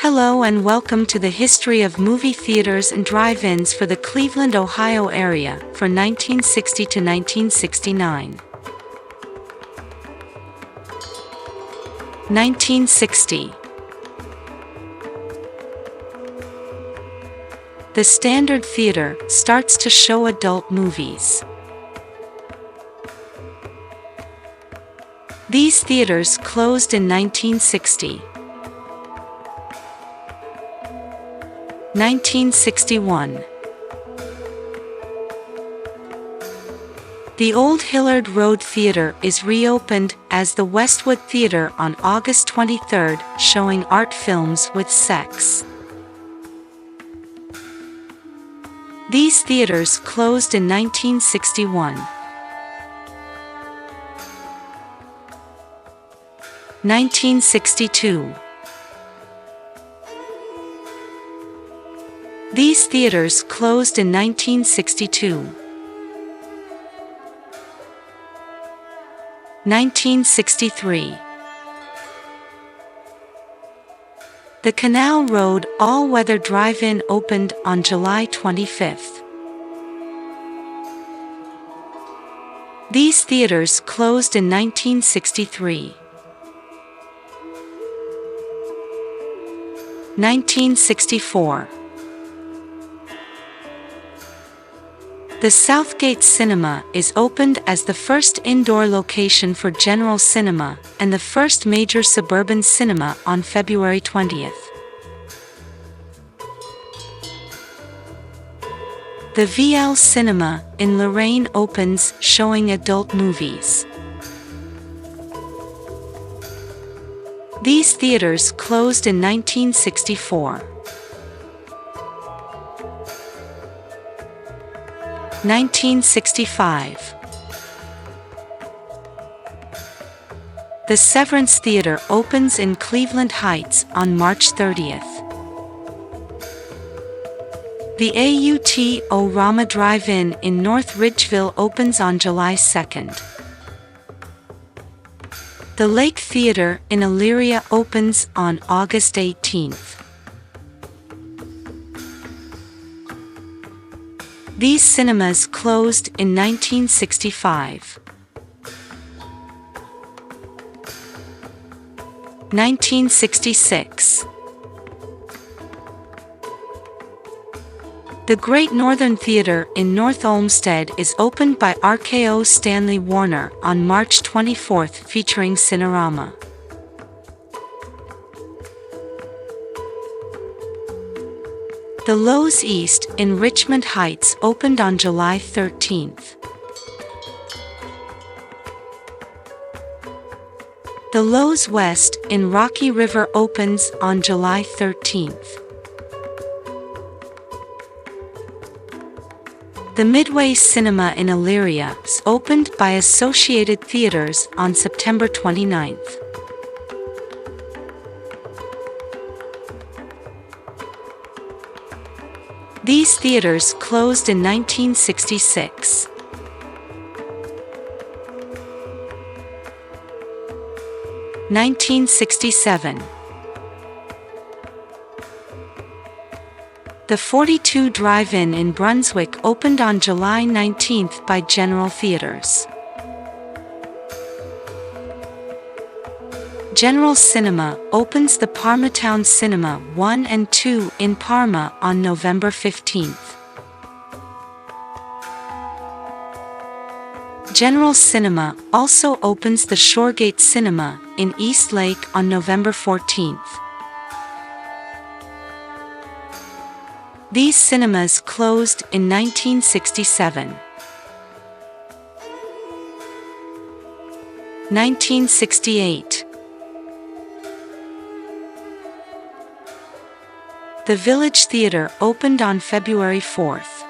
Hello and welcome to the history of movie theaters and drive-ins for the Cleveland, Ohio area for 1960 to 1969. 1960. The Standard Theater starts to show adult movies. These theaters closed in 1960. 1961. The old Hillard Road Theater is reopened as the Westwood Theater on August 23, showing art films with sex. These theaters closed in 1961. 1962. These theaters closed in 1962. 1963. The Canal Road All-Weather Drive-In opened on July 25. These theaters closed in 1963. 1964. The Southgate Cinema is opened as the first indoor location for general cinema and the first major suburban cinema on February 20th. The VL Cinema in Lorraine opens, showing adult movies. These theaters closed in 1964. 1965. The Severance Theater opens in Cleveland Heights on March 30th. The AUT-O-Rama Drive-In in North Ridgeville opens on July 2nd. The Lake Theater in Elyria opens on August 18th. These cinemas closed in 1965. 1966. The Great Northern Theater in North Olmsted is opened by RKO Stanley Warner on March 24, featuring Cinerama. The Loews East in Richmond Heights opened on July 13th. The Loews West in Rocky River opens on July 13th. The Midway Cinema in Elyria is opened by Associated Theaters on September 29th. These theaters closed in 1966. 1967. The 42 Drive-In in Brunswick opened on July 19th by General Theaters. General Cinema opens the Parmatown Cinema 1 and 2 in Parma on November 15th. General Cinema also opens the Shoregate Cinema in East Lake on November 14th. These cinemas closed in 1967. 1968. The Village Theater opened on February 4th.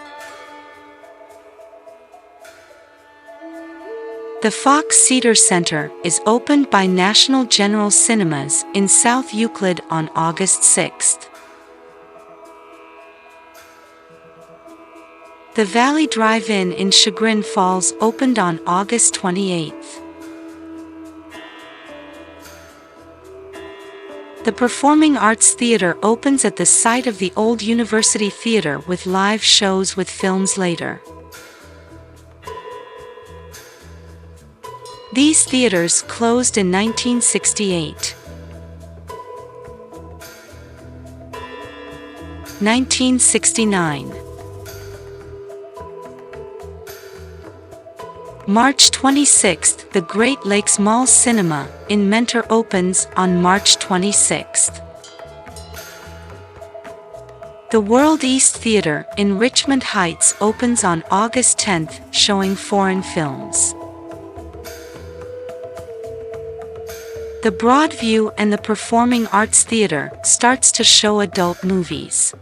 The Fox Cedar Center is opened by National General Cinemas in South Euclid on August 6th. The Valley Drive-In in Chagrin Falls opened on August 28th. The Performing Arts Theater opens at the site of the old University Theater with live shows with films later. These theaters closed in 1968. 1969. March 26, the Great Lakes Mall Cinema in Mentor opens on March 26. The World East Theater in Richmond Heights opens on August 10, showing foreign films. The Broadview and the Performing Arts Theater starts to show adult movies.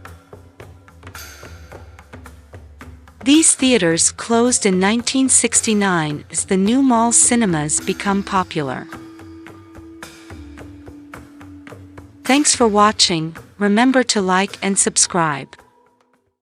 These theaters closed in 1969 as the new mall cinemas become popular. Thanks for watching. Remember to like and subscribe.